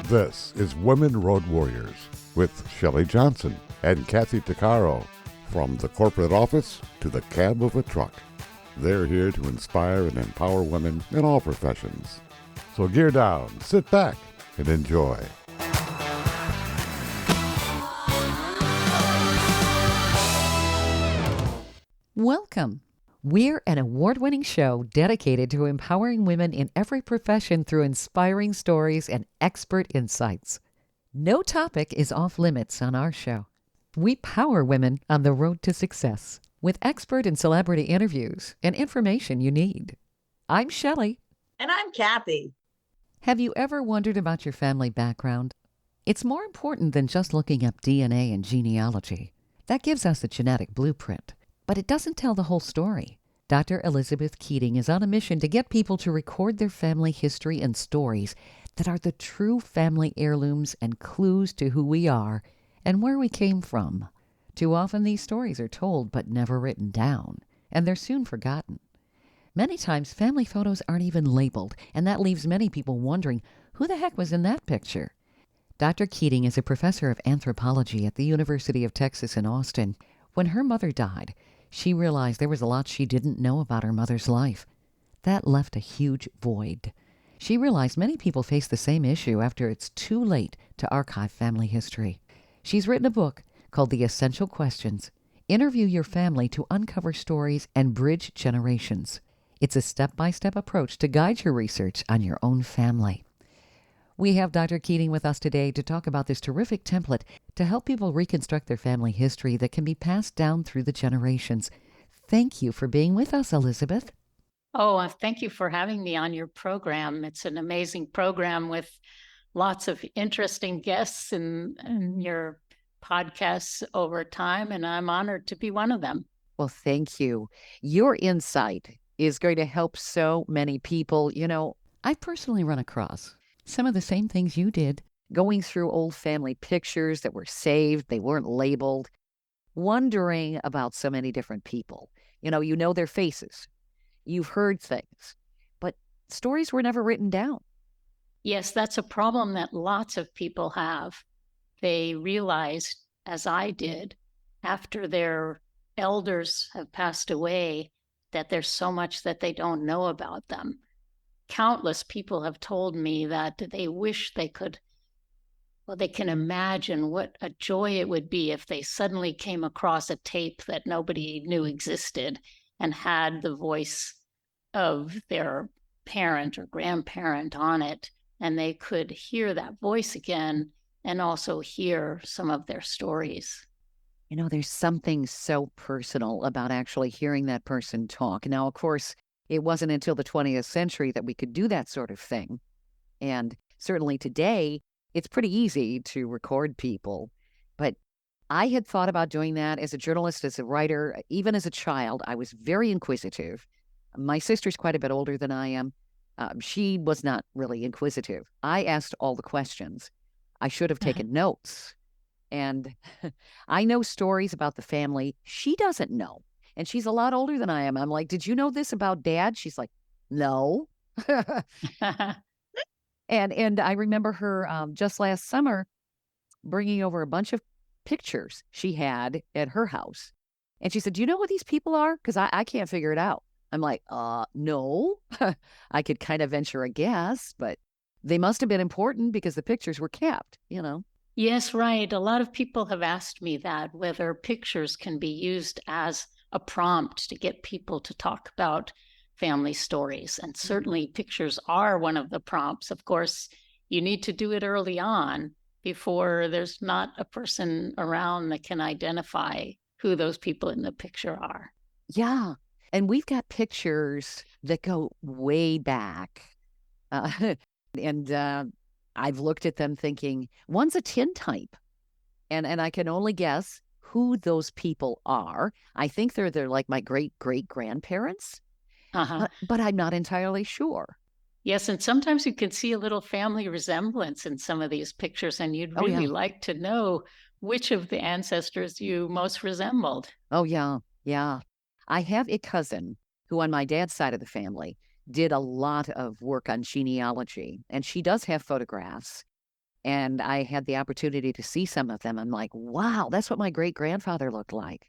This is Women Road Warriors with Shelley Johnson and Kathy Tuccaro. From the corporate office to the cab of a truck, they're here to inspire and empower women in all professions. So gear down, sit back, and enjoy. Welcome. We're an award-winning show dedicated to empowering women in every profession through inspiring stories and expert insights. No topic is off limits on our show. We power women on the road to success with expert and celebrity interviews and information you need. I'm Shelley. And I'm Kathy. Have you ever wondered about your family background? It's more important than just looking up DNA and genealogy. That gives us a genetic blueprint. But it doesn't tell the whole story. Dr. Elizabeth Keating is on a mission to get people to record their family history and stories that are the true family heirlooms and clues to who we are and where we came from. Too often these stories are told but never written down, and they're soon forgotten. Many times family photos aren't even labeled, and that leaves many people wondering, who the heck was in that picture? Dr. Keating is a professor of anthropology at the University of Texas in Austin. When her mother died, she realized there was a lot she didn't know about her mother's life. That left a huge void. She realized many people face the same issue after it's too late to archive family history. She's written a book called The Essential Questions. Interview your family to uncover stories and bridge generations. It's a step-by-step approach to guide your research on your own family. We have Dr. Keating with us today to talk about this terrific template to help people reconstruct their family history that can be passed down through the generations. Thank you for being with us, Elizabeth. Oh, thank you for having me on your program. It's an amazing program with lots of interesting guests in your podcasts over time, and I'm honored to be one of them. Well, thank you. Your insight is going to help so many people. You know, I personally run across some of the same things you did, going through old family pictures that were saved, they weren't labeled, wondering about so many different people. You know their faces, you've heard things, but stories were never written down. Yes, that's a problem that lots of people have. They realized, as I did, after their elders have passed away, that there's so much that they don't know about them. Countless people have told me that they wish they could, they can imagine what a joy it would be if they suddenly came across a tape that nobody knew existed and had the voice of their parent or grandparent on it, and they could hear that voice again and also hear some of their stories. You know, there's something so personal about actually hearing that person talk. Now, of course, it wasn't until the 20th century that we could do that sort of thing. And certainly today, it's pretty easy to record people. But I had thought about doing that as a journalist, as a writer, even as a child. I was very inquisitive. My sister's quite a bit older than I am. She was not really inquisitive. I asked all the questions. I should have taken notes. And I know stories about the family she doesn't know. And she's a lot older than I am. I'm like, did you know this about Dad? She's like, no. And I remember her just last summer bringing over a bunch of pictures she had at her house. And she said, do you know who these people are? Because I can't figure it out. I'm like, no. I could kind of venture a guess, but they must have been important because the pictures were kept, Yes, right. A lot of people have asked me that, whether pictures can be used as a prompt to get people to talk about family stories. And certainly pictures are one of the prompts. Of course, you need to do it early on before there's not a person around that can identify who those people in the picture are. Yeah. And we've got pictures that go way back. And I've looked at them thinking, one's a tintype. And I can only guess who those people are. I think they're like my great-great-grandparents, but I'm not entirely sure. Yes, and sometimes you can see a little family resemblance in some of these pictures, and you'd really like to know which of the ancestors you most resembled. Oh, yeah. I have a cousin who on my dad's side of the family did a lot of work on genealogy, and she does have photographs. And I had the opportunity to see some of them. I'm like, wow, that's what my great-grandfather looked like.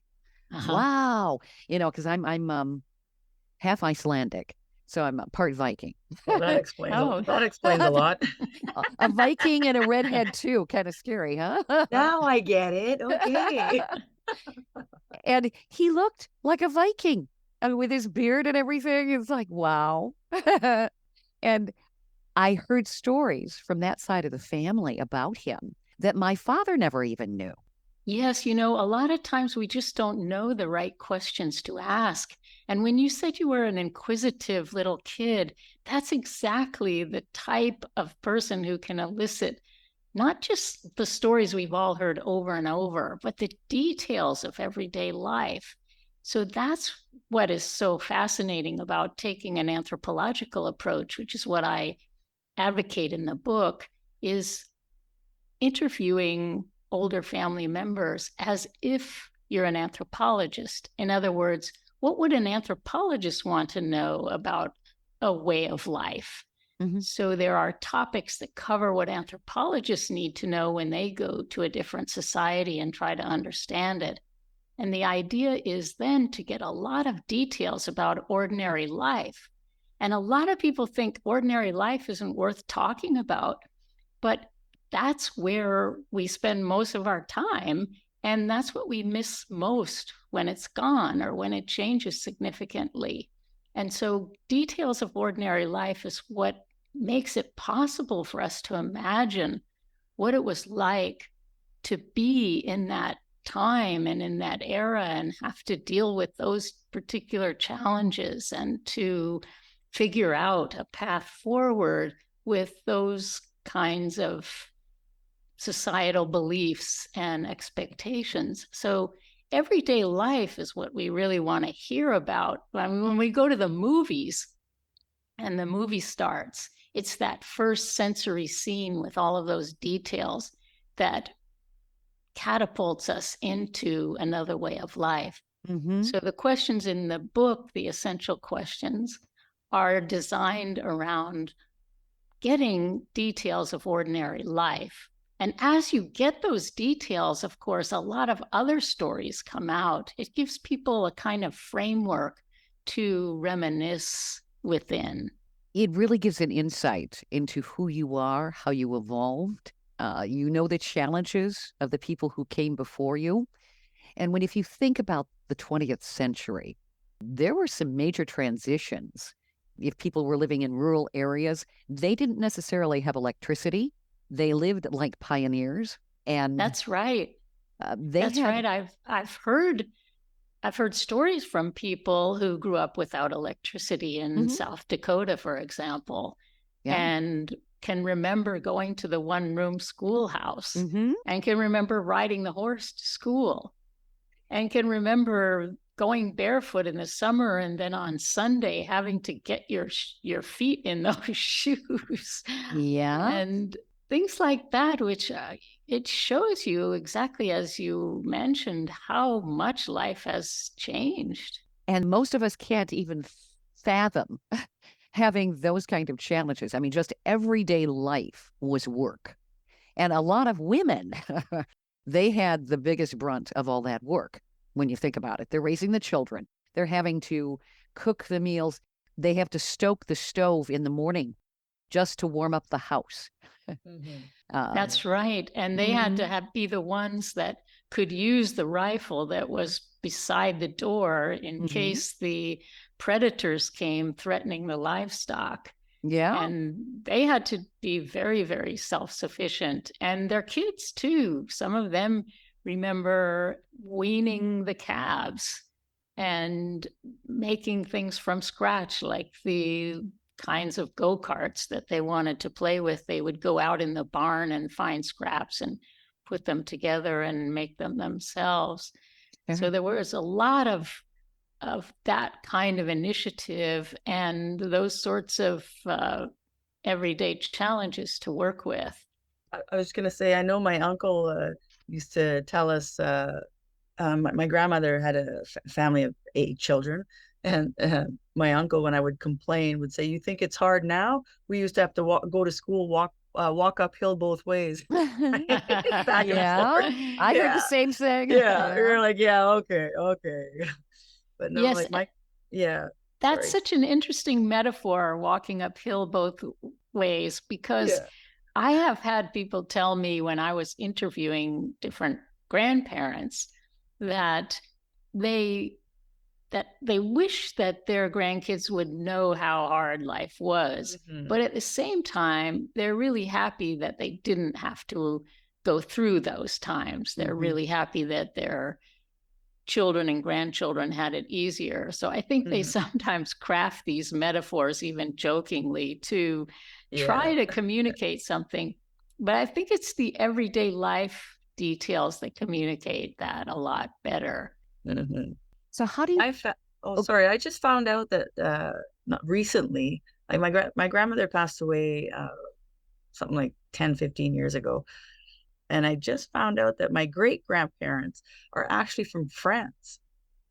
Wow. Because I'm half Icelandic, so I'm a part Viking. Well, that explains Oh. that explains a lot. A Viking and a redhead too. Kind of scary, huh? Now I get it. Okay. And he looked like a Viking. I mean, with his beard and everything. It's like, wow. And I heard stories from that side of the family about him that my father never even knew. Yes, a lot of times we just don't know the right questions to ask. And when you said you were an inquisitive little kid, that's exactly the type of person who can elicit not just the stories we've all heard over and over, but the details of everyday life. So that's what is so fascinating about taking an anthropological approach, which is what I advocate in the book, is interviewing older family members as if you're an anthropologist. In other words, what would an anthropologist want to know about a way of life? So there are topics that cover what anthropologists need to know when they go to a different society and try to understand it. And the idea is then to get a lot of details about ordinary life. And a lot of people think ordinary life isn't worth talking about, but that's where we spend most of our time. And that's what we miss most when it's gone or when it changes significantly. And so details of ordinary life is what makes it possible for us to imagine what it was like to be in that time and in that era and have to deal with those particular challenges and to figure out a path forward with those kinds of societal beliefs and expectations. So everyday life is what we really want to hear about. I mean, when we go to the movies and the movie starts, it's that first sensory scene with all of those details that catapults us into another way of life. So the questions in the book, the essential questions, are designed around getting details of ordinary life. And as you get those details, of course, a lot of other stories come out. It gives people a kind of framework to reminisce within. It really gives an insight into who you are, how you evolved. The challenges of the people who came before you. And if you think about the 20th century, there were some major transitions. If people were living in rural areas, they didn't necessarily have electricity. They lived like pioneers. And that's right. That's right. I've heard stories from people who grew up without electricity in South Dakota, for example, and can remember going to the one-room schoolhouse and can remember riding the horse to school and can remember going barefoot in the summer and then on Sunday having to get your feet in those shoes. Yeah. And things like that, which it shows you exactly as you mentioned how much life has changed. And most of us can't even fathom having those kind of challenges. I mean, just everyday life was work. And a lot of women, they had the biggest brunt of all that work. When you think about it, they're raising the children. They're having to cook the meals. They have to stoke the stove in the morning just to warm up the house. That's right. And they had to be the ones that could use the rifle that was beside the door in case the predators came threatening the livestock. Yeah. And they had to be very, very self-sufficient. And their kids, too. Some of them remember weaning the calves and making things from scratch, like the kinds of go-karts that they wanted to play with. They would go out in the barn and find scraps and put them together and make them themselves. So there was a lot of that kind of initiative and those sorts of everyday challenges to work with. I was going to say, I know my uncle used to tell us, my grandmother had a family of 8 children. And my uncle, when I would complain, would say, "You think it's hard now? We used to have to go to school, walk walk uphill both ways. Back and Yeah, forth. I heard the Yeah. same thing. Yeah. You're like, yeah, okay. But no, Yes, like yeah. that's Sorry. such an interesting metaphor, walking uphill both ways, because Yeah. I have had people tell me when I was interviewing different grandparents that they wish that their grandkids would know how hard life was. Mhm. But at the same time, they're really happy that they didn't have to go through those times. They're Mhm. really happy that their children and grandchildren had it easier. So I think they Mhm. sometimes craft these metaphors, even jokingly, to try Yeah. to communicate something. But I think it's the everyday life details that communicate that a lot better. Mhm. So how do you? Oh, Oh, sorry. I just found out that not recently, like my grandmother passed away something like 10, 15 years ago. And I just found out that my great grandparents are actually from France,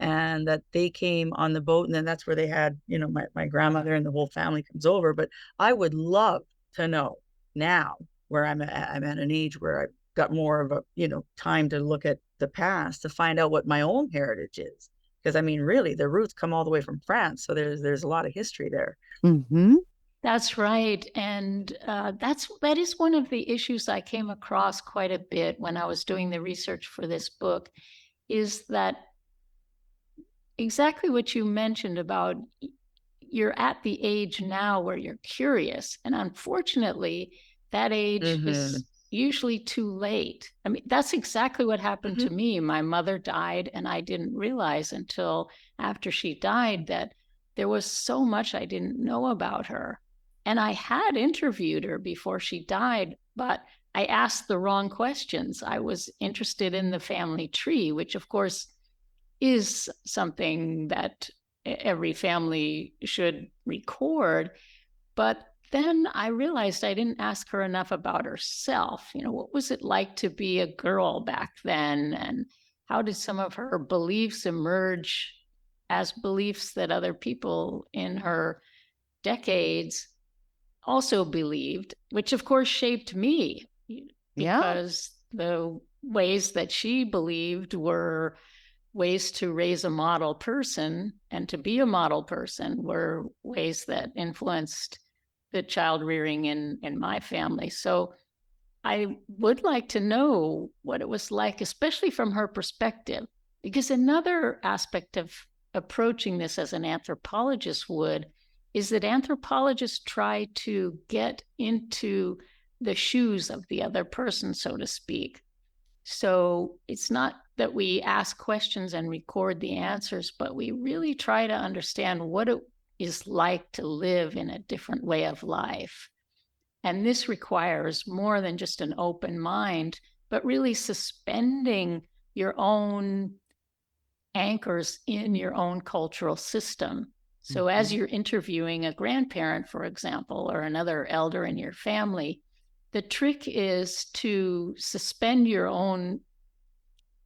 and that they came on the boat, and then that's where they had, my grandmother and the whole family comes over. But I would love to know now, where I'm at an age where I've got more of a, time to look at the past, to find out what my own heritage is. Because I mean, really, the roots come all the way from France. So there's a lot of history there. mm-hmm. That's right. And that is one of the issues I came across quite a bit when I was doing the research for this book, is that exactly what you mentioned about you're at the age now where you're curious. And unfortunately, that age Mm-hmm. is usually too late. I mean, that's exactly what happened Mm-hmm. to me. My mother died, and I didn't realize until after she died that there was so much I didn't know about her. And I had interviewed her before she died, but I asked the wrong questions. I was interested in the family tree, which, of course, is something that every family should record. But then I realized I didn't ask her enough about herself. What was it like to be a girl back then? And how did some of her beliefs emerge as beliefs that other people in her decades also believed, which of course shaped me, Yeah. because the ways that she believed were ways to raise a model person, and to be a model person were ways that influenced the child rearing in my family. So I would like to know what it was like, especially from her perspective, because another aspect of approaching this as an anthropologist would is that anthropologists try to get into the shoes of the other person, so to speak. So it's not that we ask questions and record the answers, but we really try to understand what it is like to live in a different way of life. And this requires more than just an open mind, but really suspending your own anchors in your own cultural system. So as you're interviewing a grandparent, for example, or another elder in your family, the trick is to suspend your own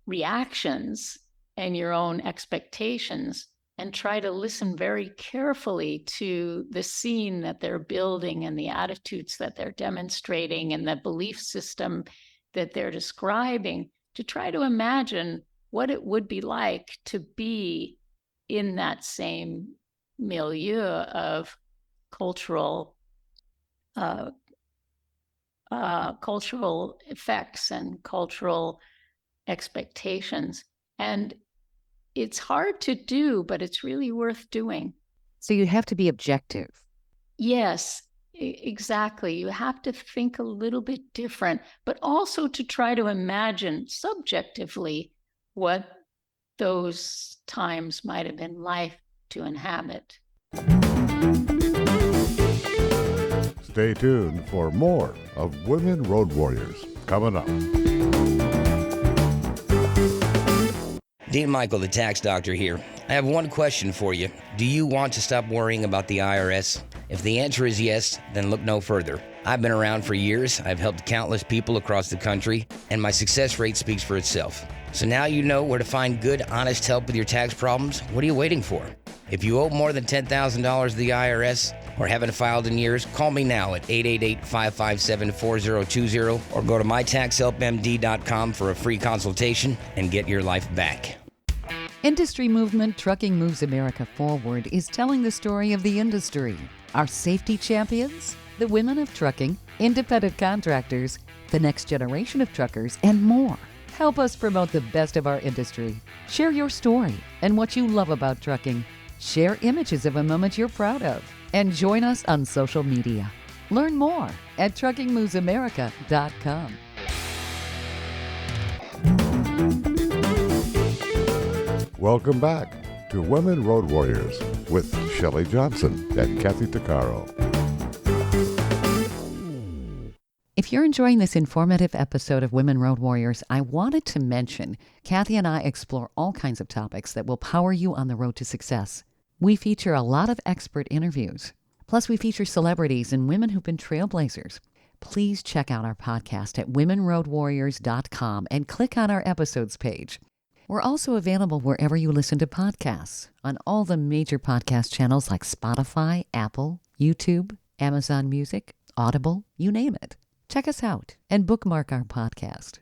reactions and your own expectations, and try to listen very carefully to the scene that they're building and the attitudes that they're demonstrating and the belief system that they're describing, to try to imagine what it would be like to be in that same milieu of cultural cultural effects and cultural expectations. And it's hard to do, but it's really worth doing. So you have to be objective. Yes, exactly. You have to think a little bit different, but also to try to imagine subjectively what those times might have been like to inhabit. Stay tuned for more of Women Road Warriors coming up. Dean Michael, the tax doctor here. I have one question for you. Do you want to stop worrying about the IRS? If the answer is yes, then look no further. I've been around for years. I've helped countless people across the country, and my success rate speaks for itself. So now you know where to find good, honest help with your tax problems. What are you waiting for? If you owe more than $10,000 to the IRS, or haven't filed in years, call me now at 888-557-4020 or go to mytaxhelpmd.com for a free consultation and get your life back. Industry movement Trucking Moves America Forward is telling the story of the industry. Our safety champions, the women of trucking, independent contractors, the next generation of truckers, and more. Help us promote the best of our industry. Share your story and what you love about trucking. Share images of a moment you're proud of. And join us on social media. Learn more at truckingmovesamerica.com. Welcome back to Women Road Warriors with Shelley Johnson and Kathy Tuccaro. If you're enjoying this informative episode of Women Road Warriors, I wanted to mention Kathy and I explore all kinds of topics that will power you on the road to success. We feature a lot of expert interviews. Plus, we feature celebrities and women who've been trailblazers. Please check out our podcast at womenroadwarriors.com and click on our episodes page. We're also available wherever you listen to podcasts, on all the major podcast channels like Spotify, Apple, YouTube, Amazon Music, Audible, you name it. Check us out and bookmark our podcast.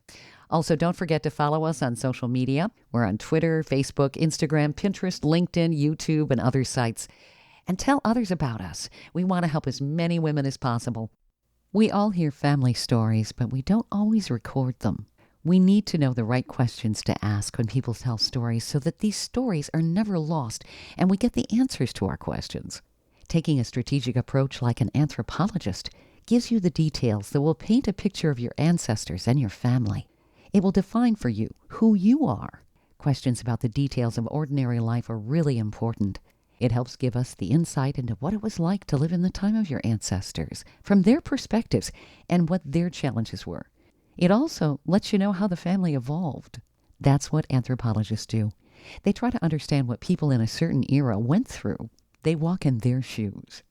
Also, don't forget to follow us on social media. We're on Twitter, Facebook, Instagram, Pinterest, LinkedIn, YouTube, and other sites. And tell others about us. We want to help as many women as possible. We all hear family stories, but we don't always record them. We need to know the right questions to ask when people tell stories so that these stories are never lost and we get the answers to our questions. Taking a strategic approach like an anthropologist gives you the details that will paint a picture of your ancestors and your family. It will define for you who you are. Questions about the details of ordinary life are really important. It helps give us the insight into what it was like to live in the time of your ancestors, from their perspectives, and what their challenges were. It also lets you know how the family evolved. That's what anthropologists do. They try to understand what people in a certain era went through. They walk in their shoes.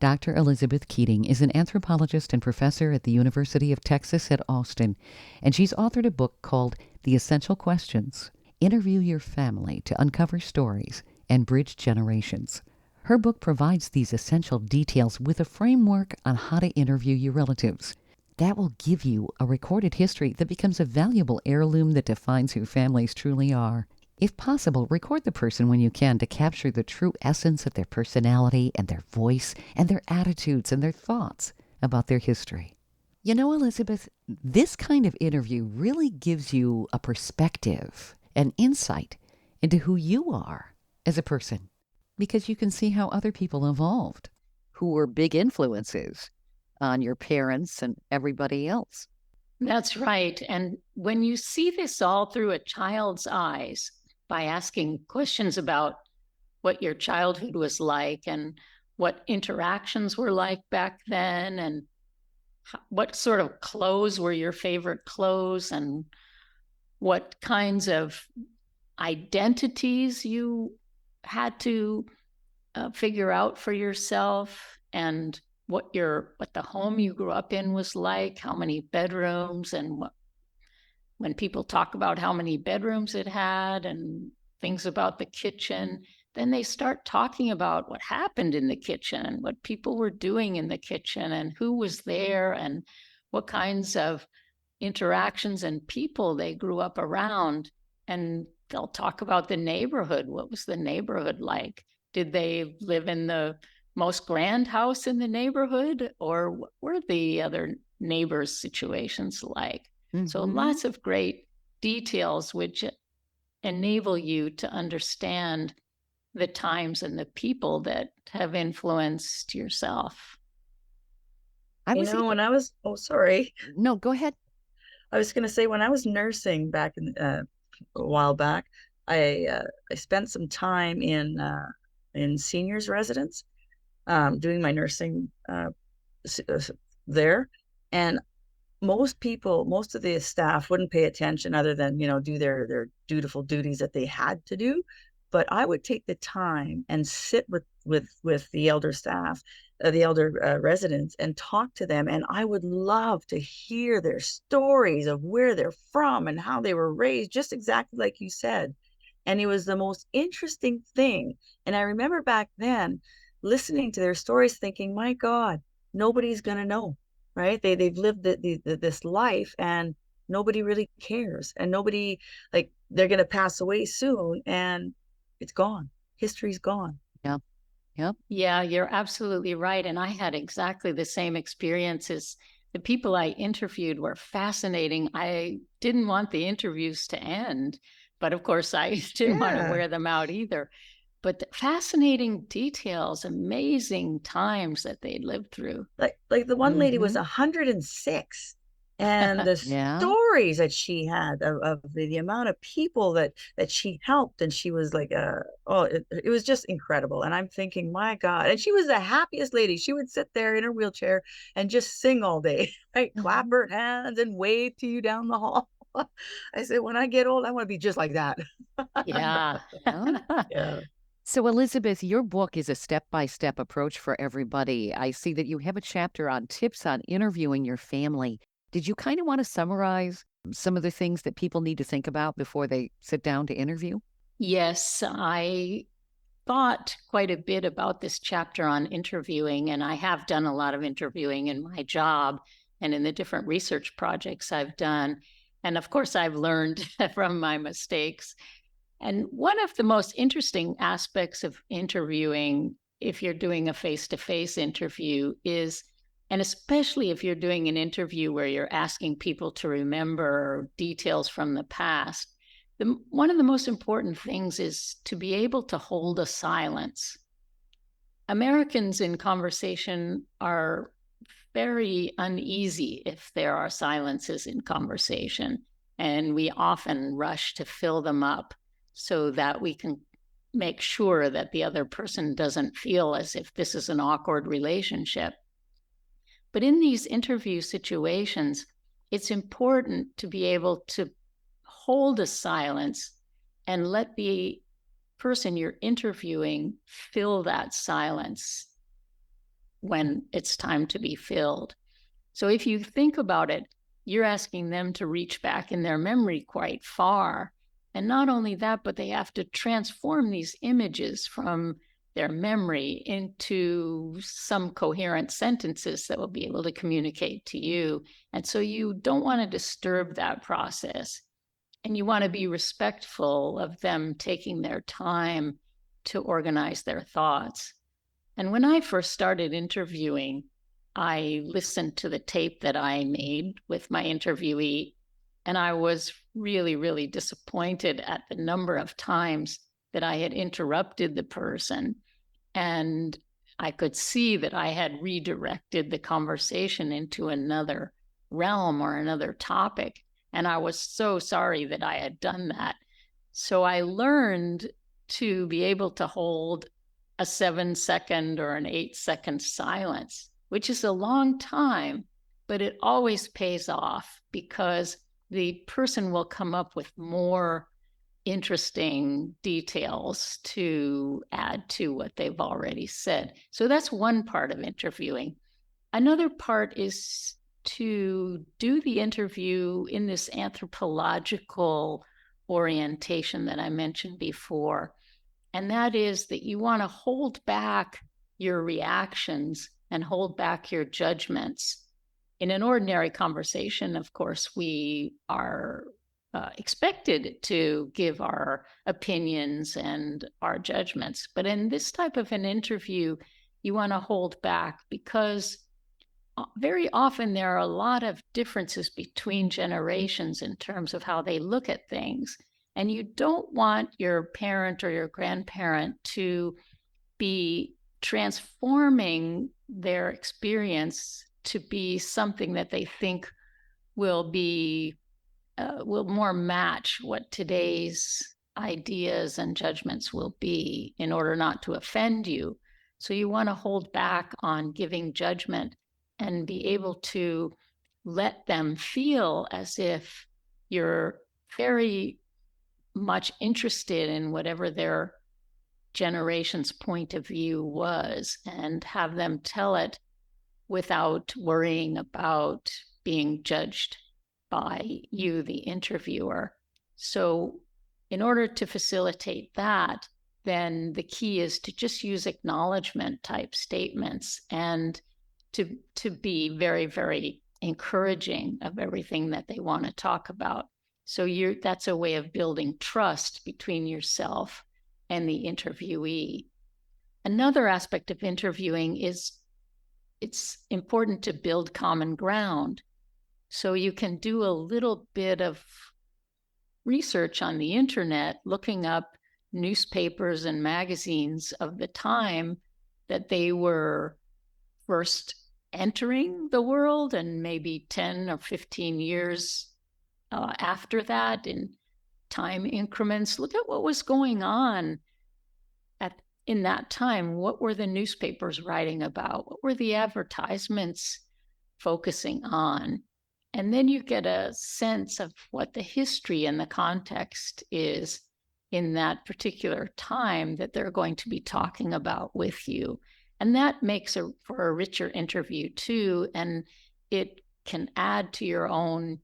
Dr. Elizabeth Keating is an anthropologist and professor at the University of Texas at Austin, and she's authored a book called The Essential Questions: Interview Your Family to Uncover Stories and Bridge Generations. Her book provides these essential details with a framework on how to interview your relatives. That will give you a recorded history that becomes a valuable heirloom that defines who families truly are. If possible, record the person when you can to capture the true essence of their personality and their voice and their attitudes and their thoughts about their history. You know, Elizabeth, this kind of interview really gives you a perspective, an insight into who you are as a person, because you can see how other people evolved, who were big influences on your parents and everybody else. That's right. And when you see this all through a child's eyes, by asking questions about what your childhood was like and what interactions were like back then, and what sort of clothes were your favorite clothes, and what kinds of identities you had to figure out for yourself, and what the home you grew up in was like, how many bedrooms, and when people talk about how many bedrooms it had and things about the kitchen, then they start talking about what happened in the kitchen and what people were doing in the kitchen and who was there and what kinds of interactions and people they grew up around. And they'll talk about the neighborhood. What was the neighborhood like? Did they live in the most grand house in the neighborhood, or what were the other neighbors' situations like? Mm-hmm. So lots of great details which enable you to understand the times and the people that have influenced yourself. When I was, sorry. No, go ahead. I was going to say, when I was nursing back in a while back, I spent some time in seniors residence, doing my nursing there, and most of the staff wouldn't pay attention other than, do their dutiful duties that they had to do. But I would take the time and sit with the elder staff, the elder residents, and talk to them. And I would love to hear their stories of where they're from and how they were raised, just exactly like you said. And it was the most interesting thing. And I remember back then, listening to their stories thinking, my God, nobody's going to know, right? They've lived this life and nobody really cares. And nobody, like, they're going to pass away soon and it's gone. History's gone. Yeah. Yep. Yeah, you're absolutely right. And I had exactly the same experiences. The people I interviewed were fascinating. I didn't want the interviews to end, but of course I didn't want to Yeah. wear them out either. But the fascinating details, amazing times that they lived through. Like the one lady was Mhm. 106, and the Yeah. stories that she had of the amount of people that she helped, and she was like it was just incredible. And I'm thinking, my God. And she was the happiest lady. She would sit there in her wheelchair and just sing all day, right? Clap her hands and wave to you down the hall. I said, when I get old, I want to be just like that. Yeah. Yeah. So, Elizabeth, your book is a step-by-step approach for everybody. I see that you have a chapter on tips on interviewing your family. Did you kind of want to summarize some of the things that people need to think about before they sit down to interview? Yes, I thought quite a bit about this chapter on interviewing, and I have done a lot of interviewing in my job and in the different research projects I've done. And of course, I've learned from my mistakes. And one of the most interesting aspects of interviewing, if you're doing a face-to-face interview, is, and especially if you're doing an interview where you're asking people to remember details from the past, one of the most important things is to be able to hold a silence. Americans in conversation are very uneasy if there are silences in conversation, and we often rush to fill them up so that we can make sure that the other person doesn't feel as if this is an awkward relationship. But in these interview situations, it's important to be able to hold a silence and let the person you're interviewing fill that silence when it's time to be filled. So if you think about it, you're asking them to reach back in their memory quite far. And not only that, but they have to transform these images from their memory into some coherent sentences that will be able to communicate to you. And so you don't want to disturb that process. And you want to be respectful of them taking their time to organize their thoughts. And when I first started interviewing, I listened to the tape that I made with my interviewee, and I was really, really disappointed at the number of times that I had interrupted the person. And I could see that I had redirected the conversation into another realm or another topic. And I was so sorry that I had done that. So I learned to be able to hold a 7-second or an 8-second silence, which is a long time, but it always pays off because the person will come up with more interesting details to add to what they've already said. So that's one part of interviewing. Another part is to do the interview in this anthropological orientation that I mentioned before. And that is that you want to hold back your reactions and hold back your judgments. In an ordinary conversation, of course, we are expected to give our opinions and our judgments. But in this type of an interview, you want to hold back because very often there are a lot of differences between generations in terms of how they look at things. And you don't want your parent or your grandparent to be transforming their experience to be something that they think will be will more match what today's ideas and judgments will be in order not to offend you. So you want to hold back on giving judgment and be able to let them feel as if you're very much interested in whatever their generation's point of view was and have them tell it without worrying about being judged by you, the interviewer. So in order to facilitate that, then the key is to just use acknowledgement type statements and to be very, very encouraging of everything that they want to talk about. So that's a way of building trust between yourself and the interviewee. Another aspect of interviewing is it's important to build common ground. So you can do a little bit of research on the internet, looking up newspapers and magazines of the time that they were first entering the world, and maybe 10 or 15 years after that in time increments. Look at what was going on in that time. What were the newspapers writing about? What were the advertisements focusing on? And then you get a sense of what the history and the context is in that particular time that they're going to be talking about with you. And that makes for a richer interview too. And it can add to your own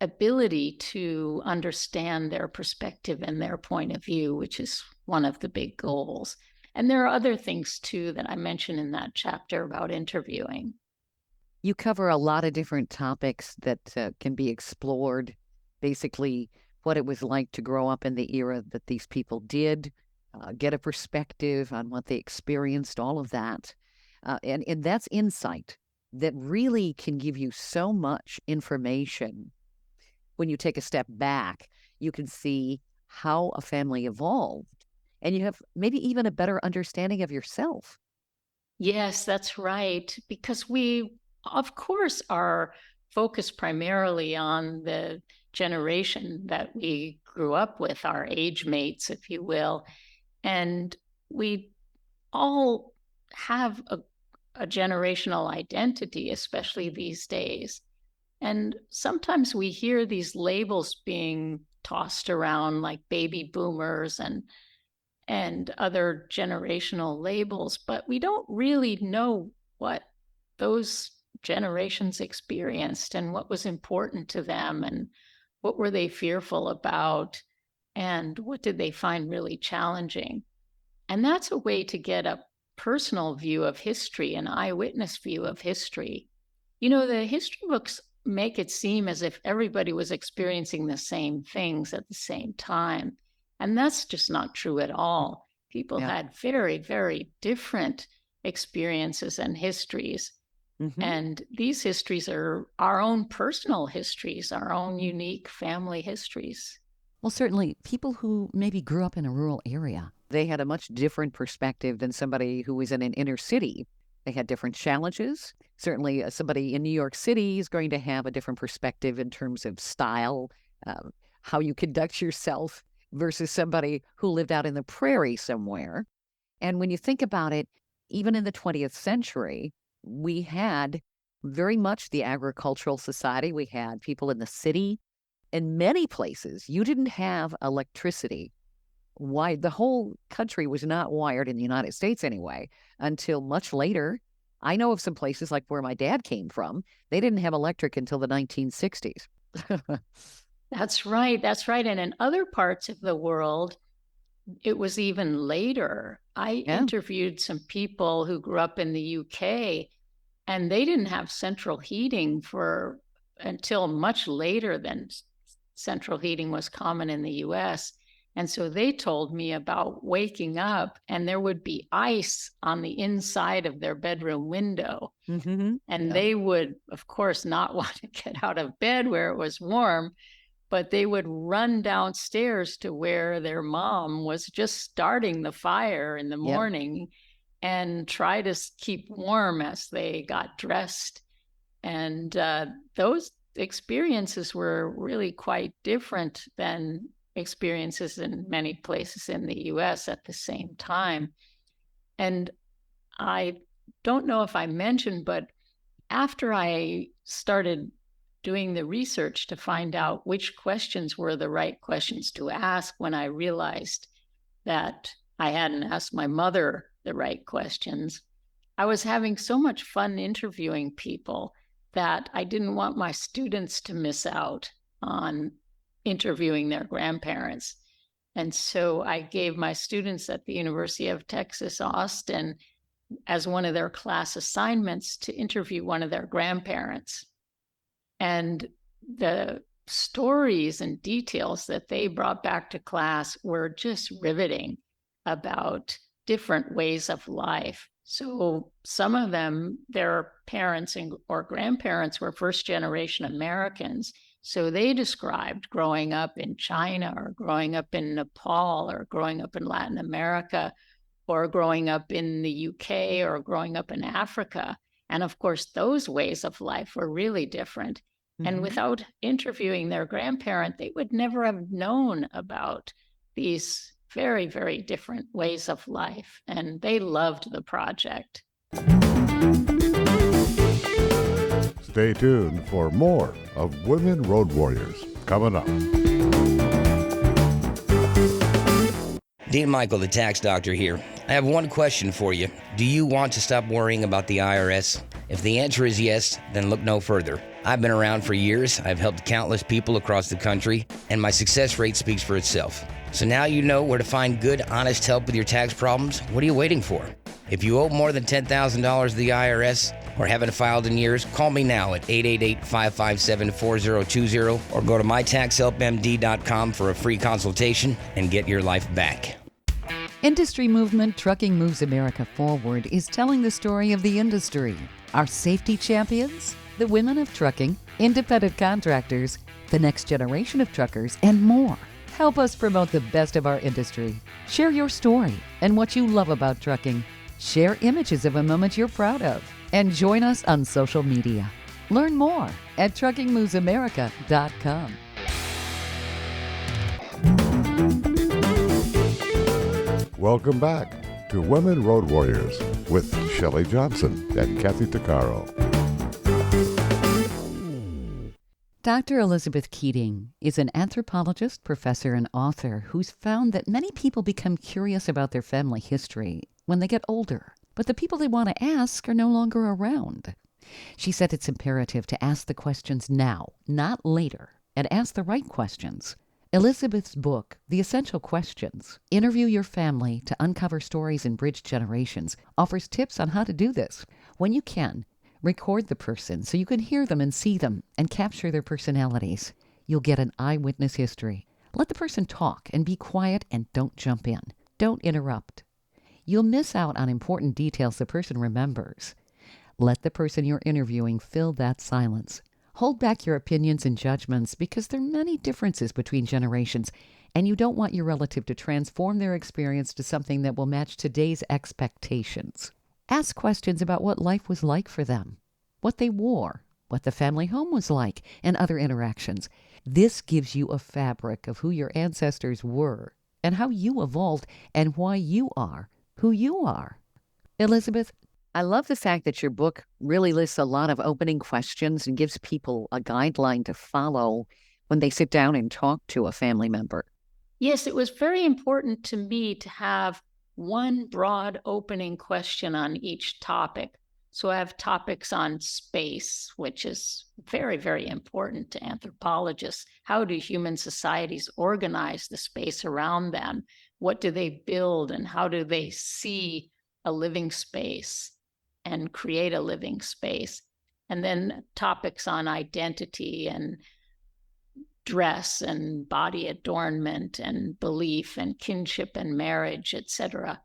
ability to understand their perspective and their point of view, which is one of the big goals. And there are other things too that I mentioned in that chapter about interviewing. You cover a lot of different topics that can be explored, basically what it was like to grow up in the era that these people did, get a perspective on what they experienced, all of that. And that's insight that really can give you so much information. When you take a step back, you can see how a family evolved, and you have maybe even a better understanding of yourself. Yes, that's right. Because we, of course, are focused primarily on the generation that we grew up with, our age mates, if you will. And we all have a generational identity, especially these days. And sometimes we hear these labels being tossed around like baby boomers and other generational labels, but we don't really know what those generations experienced and what was important to them and what were they fearful about and what did they find really challenging. And that's a way to get a personal view of history, an eyewitness view of history. You know, the history books make it seem as if everybody was experiencing the same things at the same time. And that's just not true at all. People had very, very different experiences and histories. Mm-hmm. And these histories are our own personal histories, our own unique family histories. Well, certainly people who maybe grew up in a rural area, they had a much different perspective than somebody who was in an inner city. They had different challenges. Certainly somebody in New York City is going to have a different perspective in terms of style, how you conduct yourself versus somebody who lived out in the prairie somewhere. And when you think about it, even in the 20th century, we had very much the agricultural society. We had people in the city. In many places, you didn't have electricity. Why the whole country was not wired in the United States anyway, until much later. I know of some places like where my dad came from, they didn't have electric until the 1960s. That's right. That's right. And in other parts of the world, it was even later. I interviewed some people who grew up in the UK, and they didn't have central heating until much later than central heating was common in the US. And so they told me about waking up and there would be ice on the inside of their bedroom window. Mm-hmm. And they would, of course, not want to get out of bed where it was warm, but they would run downstairs to where their mom was just starting the fire in the morning and try to keep warm as they got dressed. And those experiences were really quite different than experiences in many places in the US at the same time. And I don't know if I mentioned, but after I started doing the research to find out which questions were the right questions to ask, when I realized that I hadn't asked my mother the right questions, I was having so much fun interviewing people that I didn't want my students to miss out on interviewing their grandparents. And so I gave my students at the University of Texas, Austin, as one of their class assignments to interview one of their grandparents. And the stories and details that they brought back to class were just riveting about different ways of life. So some of them, their parents or grandparents were first-generation Americans. So they described growing up in China or growing up in Nepal or growing up in Latin America or growing up in the UK or growing up in Africa. And of course, those ways of life were really different. And without interviewing their grandparent, they would never have known about these very, very different ways of life. And they loved the project. Stay tuned for more of Women Road Warriors coming up. Dean Michael, the tax doctor here. I have one question for you. Do you want to stop worrying about the IRS? If the answer is yes, then look no further. I've been around for years. I've helped countless people across the country, and my success rate speaks for itself. So now you know where to find good, honest help with your tax problems. What are you waiting for? If you owe more than $10,000 to the IRS or haven't filed in years, call me now at 888-557-4020 or go to mytaxhelpmd.com for a free consultation and get your life back. Industry movement Trucking Moves America Forward is telling the story of the industry. Our safety champions, the women of trucking, independent contractors, the next generation of truckers, and more. Help us promote the best of our industry. Share your story and what you love about trucking. Share images of a moment you're proud of. And join us on social media. Learn more at truckingmovesamerica.com. Welcome back to Women Road Warriors with Shelley Johnson and Kathy Tuccaro. Dr. Elizabeth Keating is an anthropologist, professor, and author who's found that many people become curious about their family history when they get older, but the people they want to ask are no longer around. She said it's imperative to ask the questions now, not later, and ask the right questions. Elizabeth's book, The Essential Questions, Interview Your Family to Uncover Stories and Bridge Generations, offers tips on how to do this. When you can, record the person so you can hear them and see them and capture their personalities. You'll get an eyewitness history. Let the person talk and be quiet and don't jump in. Don't interrupt. You'll miss out on important details the person remembers. Let the person you're interviewing fill that silence. Hold back your opinions and judgments because there are many differences between generations, and you don't want your relative to transform their experience to something that will match today's expectations. Ask questions about what life was like for them, what they wore, what the family home was like, and other interactions. This gives you a fabric of who your ancestors were and how you evolved and why you are who you are. Elizabeth, I love the fact that your book really lists a lot of opening questions and gives people a guideline to follow when they sit down and talk to a family member. Yes, it was very important to me to have one broad opening question on each topic. So I have topics on space, which is very, very important to anthropologists. How do human societies organize the space around them? What do they build and how do they see a living space and create a living space? And then topics on identity and dress and body adornment and belief and kinship and marriage, etc.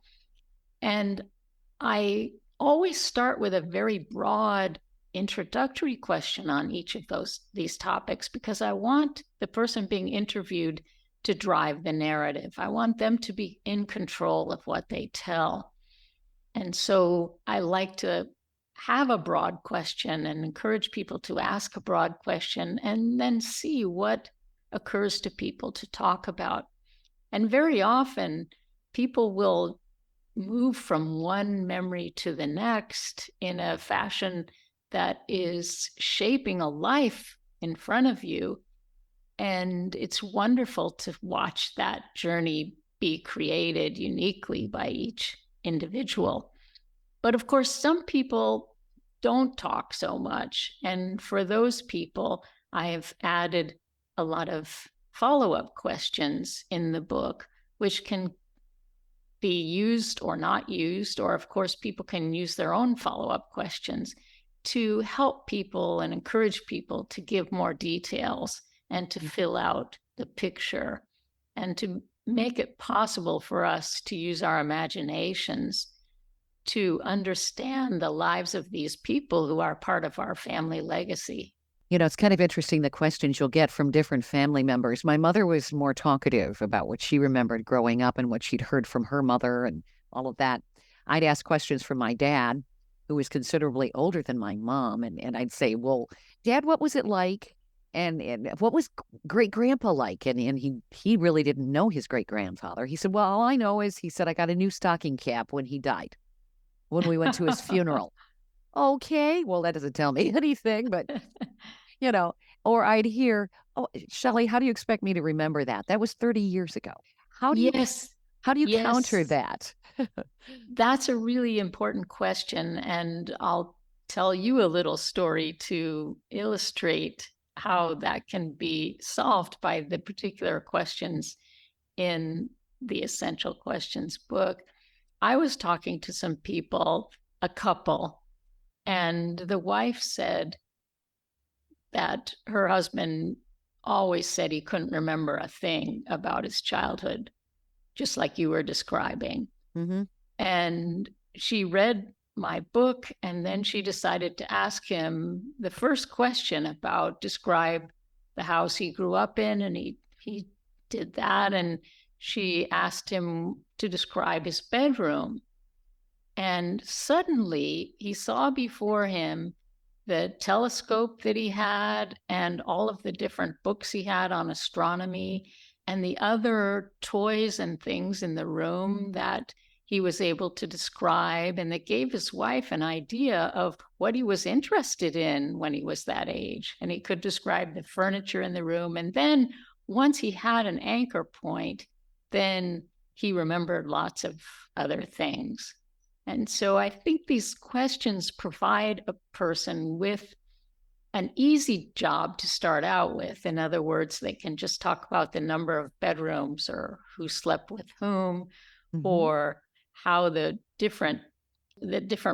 And I always start with a very broad introductory question on each of these topics because I want the person being interviewed to drive the narrative. I want them to be in control of what they tell. And so I like to have a broad question and encourage people to ask a broad question and then see what occurs to people to talk about. And very often people will move from one memory to the next in a fashion that is shaping a life in front of you. And it's wonderful to watch that journey be created uniquely by each individual. But of course, some people don't talk so much. And for those people, I have added a lot of follow-up questions in the book which can be used or not used, or of course, people can use their own follow-up questions to help people and encourage people to give more details and to fill out the picture and to make it possible for us to use our imaginations to understand the lives of these people who are part of our family legacy. You know, it's kind of interesting the questions you'll get from different family members. My mother was more talkative about what she remembered growing up and what she'd heard from her mother and all of that. I'd ask questions from my dad, who was considerably older than my mom, and I'd say, well, Dad, what was it like? And what was great-grandpa like? And he really didn't know his great-grandfather. He said, well, all I know is he said I got a new stocking cap when he died, when we went to his funeral. Okay, well, that doesn't tell me anything, but, you know, or I'd hear, oh, Shelley, how do you expect me to remember that? That was 30 years ago. How do you counter that? That's a really important question. And I'll tell you a little story to illustrate how that can be solved by the particular questions in the Essential Questions book. I was talking to some people, a couple, and the wife said that her husband always said he couldn't remember a thing about his childhood, just like you were describing. Mm-hmm. And she read my book, and then she decided to ask him the first question about describe the house he grew up in, and he did that. And she asked him to describe his bedroom. And suddenly he saw before him the telescope that he had and all of the different books he had on astronomy and the other toys and things in the room that he was able to describe, and that gave his wife an idea of what he was interested in when he was that age. And he could describe the furniture in the room. And then once he had an anchor point, then he remembered lots of other things. And so I think these questions provide a person with an easy job to start out with. In other words, they can just talk about the number of bedrooms or who slept with whom, Mm-hmm. or how the different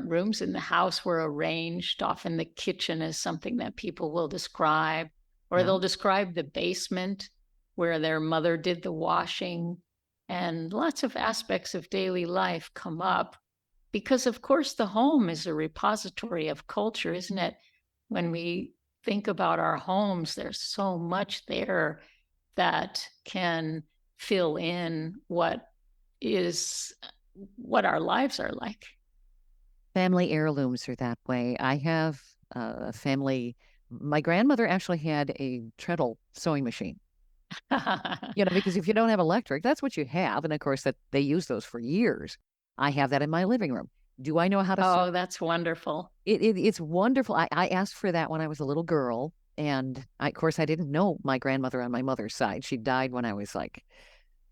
rooms in the house were arranged. Often the kitchen is something that people will describe, or they'll describe the basement where their mother did the washing. And lots of aspects of daily life come up because, of course, the home is a repository of culture, isn't it? When we think about our homes, there's so much there that can fill in what our lives are like. Family heirlooms are that way. I have a family. My grandmother actually had a treadle sewing machine. Because if you don't have electric, that's what you have. And of course, that they use those for years. I have that in my living room. Do I know how to sew? Oh, that's wonderful. It's wonderful. I asked for that when I was a little girl. And of course, I didn't know my grandmother on my mother's side. She died when I was like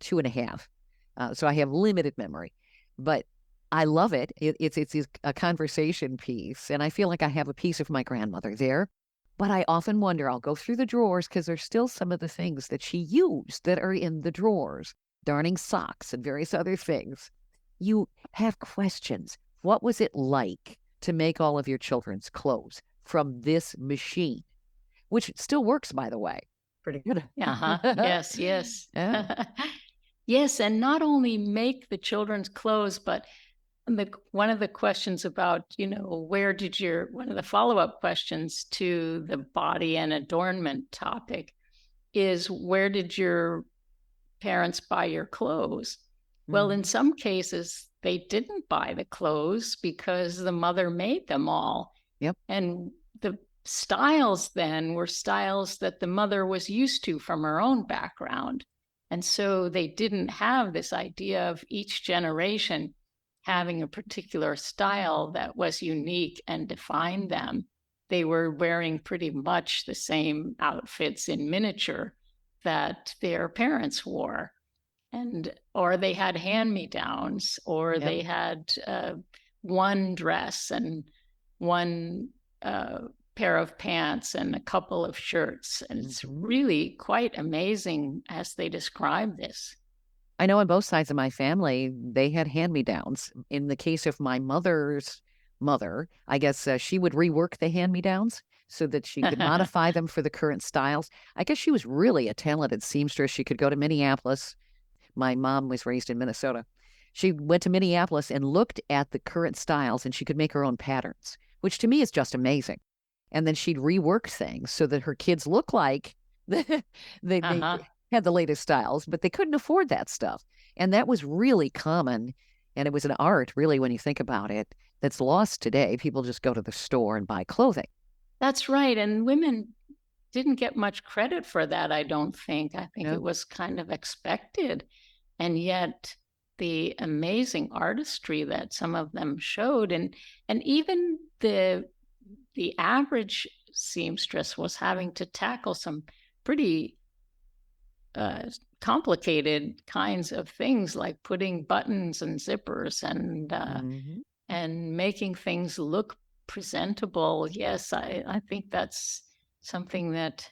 2.5. So I have limited memory. But I love it. It's a conversation piece. And I feel like I have a piece of my grandmother there. But I often wonder, I'll go through the drawers because there's still some of the things that she used that are in the drawers, darning socks and various other things. You have questions. What was it like to make all of your children's clothes from this machine, which still works, by the way? Pretty good. Yes. Yeah. Yes, and not only make the children's clothes, but one of the questions about, one of the follow-up questions to the body and adornment topic is, where did your parents buy your clothes? Well, in some cases, they didn't buy the clothes because the mother made them all. Yep. And the styles then were styles that the mother was used to from her own background. And so they didn't have this idea of each generation having a particular style that was unique and defined them. They were wearing pretty much the same outfits in miniature that their parents wore. Or they had hand-me-downs, or they had one dress and one pair of pants and a couple of shirts. And it's really quite amazing as they describe this. I know on both sides of my family, they had hand-me-downs. In the case of my mother's mother, I guess she would rework the hand-me-downs so that she could modify them for the current styles. I guess she was really a talented seamstress. She could go to Minneapolis. My mom was raised in Minnesota. She went to Minneapolis and looked at the current styles, and she could make her own patterns, which to me is just amazing. And then she'd rework things so that her kids look like they had the latest styles, but they couldn't afford that stuff. And that was really common. And it was an art, really, when you think about it, that's lost today. People just go to the store and buy clothing. That's right. And women didn't get much credit for that, I don't think. I think No. it was kind of expected. And yet the amazing artistry that some of them showed, and even the average seamstress was having to tackle some pretty complicated kinds of things, like putting buttons and zippers and making things look presentable. Yes, I think that's something that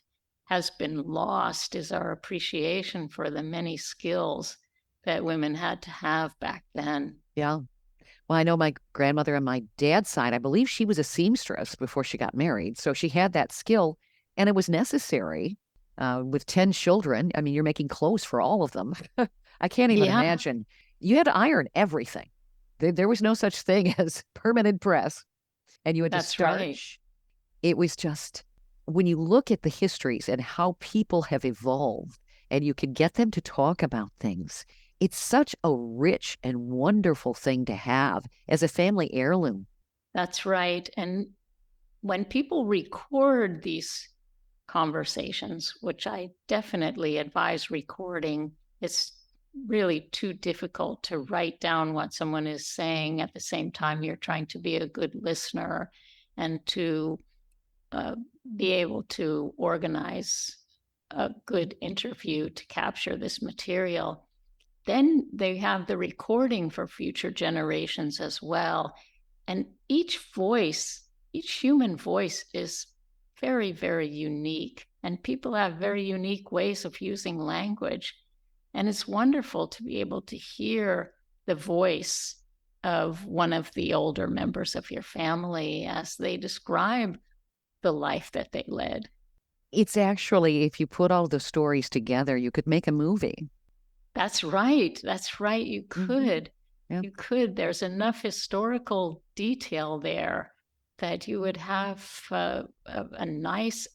has been lost, is our appreciation for the many skills that women had to have back then. Yeah. Well, I know my grandmother on my dad's side, I believe she was a seamstress before she got married. So she had that skill, and it was necessary with 10 children. I mean, you're making clothes for all of them. I can't even imagine. You had to iron everything. There was no such thing as permanent press, and you had to starch. Right. It was just, when you look at the histories and how people have evolved, and you can get them to talk about things, it's such a rich and wonderful thing to have as a family heirloom. That's right. And when people record these conversations, which I definitely advise recording, it's really too difficult to write down what someone is saying. At the same time, you're trying to be a good listener and to be able to organize a good interview to capture this material. Then they have the recording for future generations as well. And each voice, each human voice is very, very unique. And people have very unique ways of using language. And it's wonderful to be able to hear the voice of one of the older members of your family as they describe the life that they led. It's actually, if you put all the stories together, you could make a movie. That's right. That's right. You could. Mm-hmm. Yep. You could. There's enough historical detail there that you would have a nice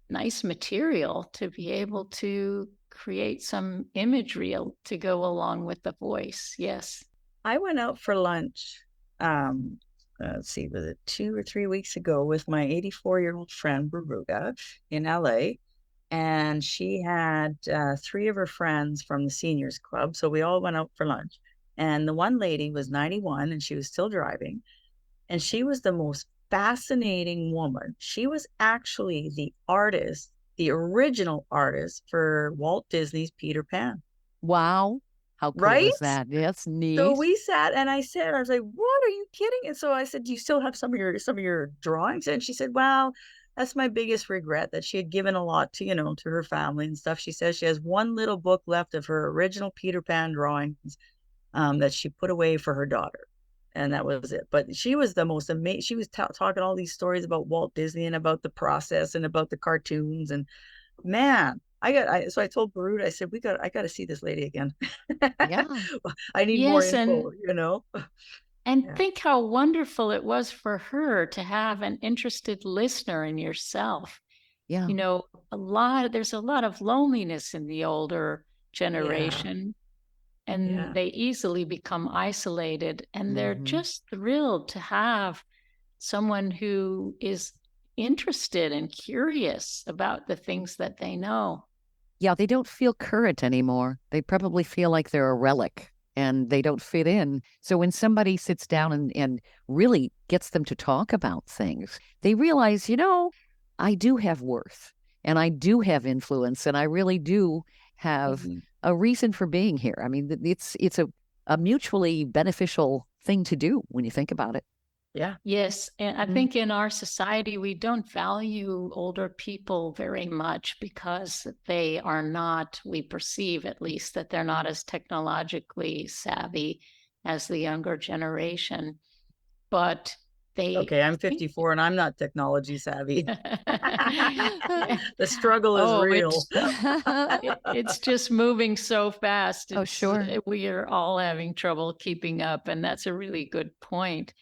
material to be able to create some imagery to go along with the voice. Yes. I went out for lunch, let's see, was it 2 or 3 weeks ago, with my 84-year-old friend, Baruga, in LA. And she had 3 of her friends from the seniors club. So we all went out for lunch. And the one lady was 91 and she was still driving. And she was the most fascinating woman. She was actually the artist, the original artist for Walt Disney's Peter Pan. Wow. How cool is that? That's neat. So we sat and I was like, what, are you kidding? And so I said, do you still have some of your drawings? And she said, well, that's my biggest regret, that she had given a lot to, to her family and stuff. She says she has one little book left of her original Peter Pan drawings that she put away for her daughter. And that was it. But she was the most amazing. She was talking all these stories about Walt Disney and about the process and about the cartoons. And man, so I told Baruda, I said, I got to see this lady again. Yeah. I need more info, And think how wonderful it was for her to have an interested listener in yourself. Yeah. There's a lot of loneliness in the older generation, and they easily become isolated, and they're just thrilled to have someone who is interested and curious about the things that they know. Yeah, they don't feel current anymore. They probably feel like they're a relic and they don't fit in. So when somebody sits down and really gets them to talk about things, they realize, I do have worth and I do have influence and I really do have a reason for being here. I mean, it's a mutually beneficial thing to do when you think about it. Yeah. Yes, and I think in our society, we don't value older people very much because they are not, we perceive at least, that they're not as technologically savvy as the younger generation. But they, Okay, I'm I think, 54 and I'm not technology savvy. yeah. The struggle is Oh, real. it's just moving so fast. Oh, sure. We are all having trouble keeping up, and that's a really good point.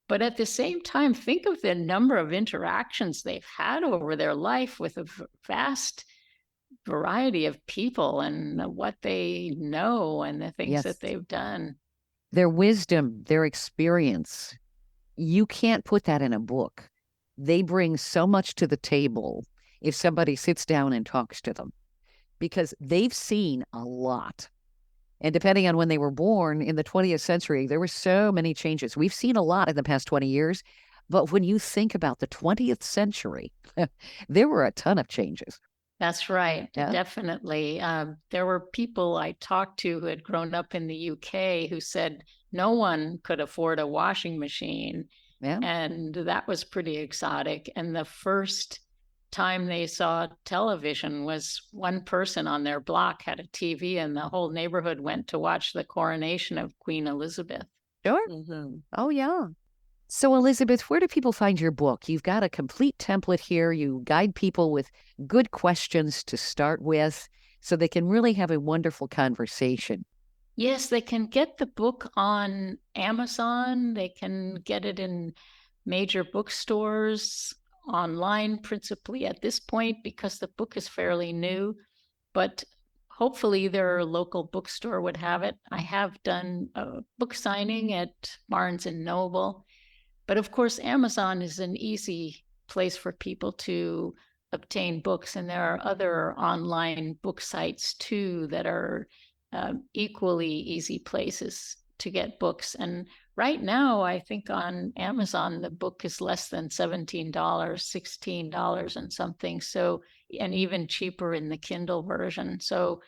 But at the same time, think of the number of interactions they've had over their life with a vast variety of people and what they know and the things Yes. that they've done. Their wisdom, their experience, you can't put that in a book. They bring so much to the table if somebody sits down and talks to them because they've seen a lot. And depending on when they were born in the 20th century, there were so many changes. We've seen a lot in the past 20 years. But when you think about the 20th century, there were a ton of changes. That's right. Yeah. Definitely. There were people I talked to who had grown up in the UK who said no one could afford a washing machine. Yeah. And that was pretty exotic. And the first time they saw television was one person on their block had a TV and the whole neighborhood went to watch the coronation of Queen Elizabeth. Sure. Oh, yeah. So, Elizabeth, where do people find your book? You've got a complete template here. You guide people with good questions to start with so they can really have a wonderful conversation. Yes, they can get the book on Amazon. They can get it in major bookstores, online principally at this point because the book is fairly new. But hopefully their local bookstore would have it. I have done a book signing at Barnes and Noble. But of course, Amazon is an easy place for people to obtain books. And there are other online book sites too that are equally easy places to get books. And right now, I think on Amazon, the book is less than $17, $16 and something. So, and even cheaper in the Kindle version. So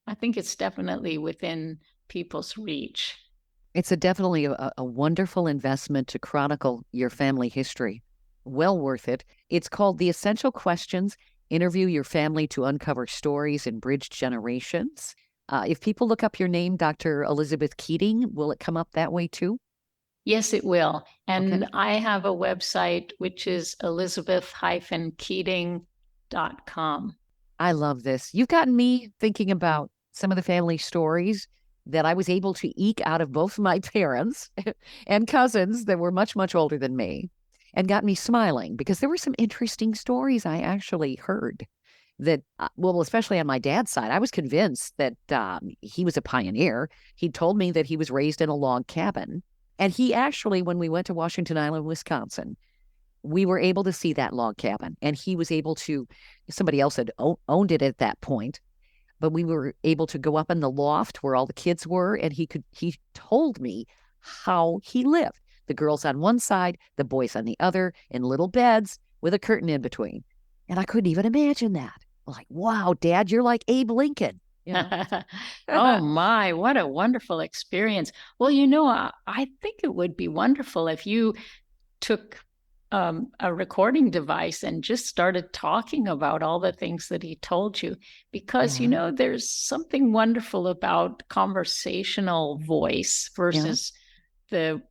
I think it's definitely within people's reach. It's definitely a wonderful investment to chronicle your family history. Well worth it. It's called The Essential Questions, Interview Your Family to Uncover Stories and Bridge Generations. If people look up your name, Dr. Elizabeth Keating, will it come up that way too? Yes, it will. And Okay. I have a website, which is elizabeth-keating.com. I love this. You've gotten me thinking about some of the family stories that I was able to eke out of both my parents and cousins that were much, much older than me, and got me smiling because there were some interesting stories I actually heard that, well, especially on my dad's side, I was convinced that he was a pioneer. He told me that he was raised in a log cabin. And he actually, when we went to Washington Island, Wisconsin, we were able to see that log cabin. And he was able to, somebody else had owned it at that point, but we were able to go up in the loft where all the kids were. And he told me how he lived. The girls on one side, the boys on the other, in little beds with a curtain in between. And I couldn't even imagine that. Like, wow, Dad, you're like Abe Lincoln. You know? Oh my, what a wonderful experience. Well, I think it would be wonderful if you took a recording device and just started talking about all the things that he told you, because, there's something wonderful about conversational voice versus the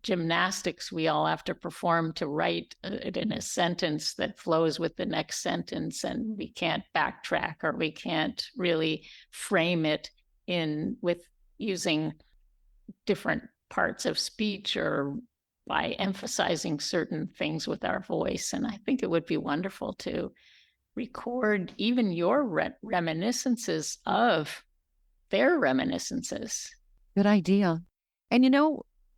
gymnastics we all have to perform to write it in a sentence that flows with the next sentence, and we can't backtrack or we can't really frame it with using different parts of speech or by emphasizing certain things with our voice. And I think it would be wonderful to record even your reminiscences of their reminiscences. Good idea. And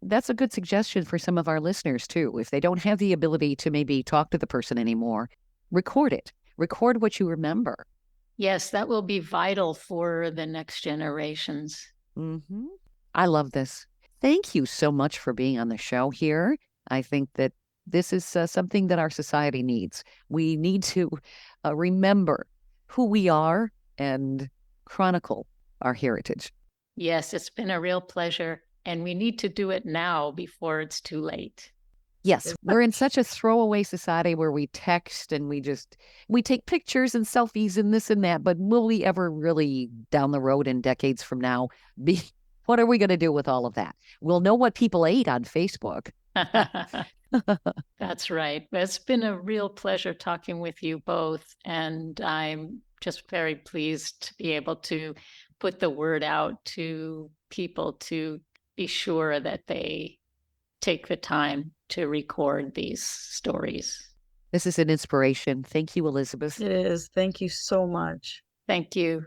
that's a good suggestion for some of our listeners too. If they don't have the ability to maybe talk to the person anymore, record it. Record what you remember. Yes, that will be vital for the next generations. Mm-hmm. I love this. Thank you so much for being on the show here. I think that this is something that our society needs. We need to remember who we are and chronicle our heritage. Yes, it's been a real pleasure. And we need to do it now before it's too late. Yes, we're in such a throwaway society where we text and we take pictures and selfies and this and that, but will we ever really down the road in decades from now be, what are we going to do with all of that? We'll know what people ate on Facebook. That's right. It's been a real pleasure talking with you both, and I'm just very pleased to be able to put the word out to people to be sure that they take the time to record these stories. This is an inspiration. Thank you, Elizabeth. It is. Thank you so much. Thank you.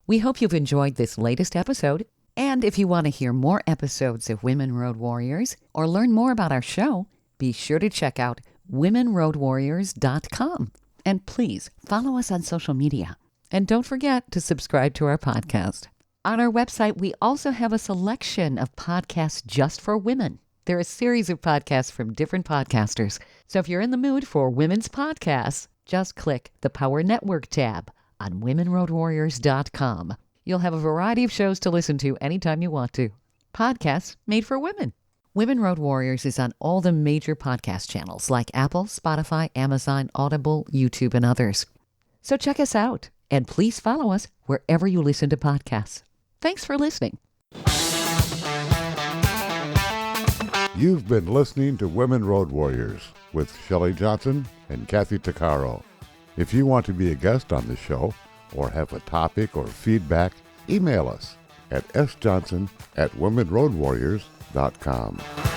We hope you've enjoyed this latest episode. And if you want to hear more episodes of Women Road Warriors or learn more about our show, be sure to check out womenroadwarriors.com. And please follow us on social media. And don't forget to subscribe to our podcast. On our website, we also have a selection of podcasts just for women. There are a series of podcasts from different podcasters. So if you're in the mood for women's podcasts, just click the Power Network tab on womenroadwarriors.com. You'll have a variety of shows to listen to anytime you want to. Podcasts made for women. Women Road Warriors is on all the major podcast channels like Apple, Spotify, Amazon, Audible, YouTube, and others. So check us out, and please follow us wherever you listen to podcasts. Thanks for listening. You've been listening to Women Road Warriors with Shelley Johnson and Kathy Tuccaro. If you want to be a guest on the show or have a topic or feedback, email us at sjohnson@womenroadwarriors.com.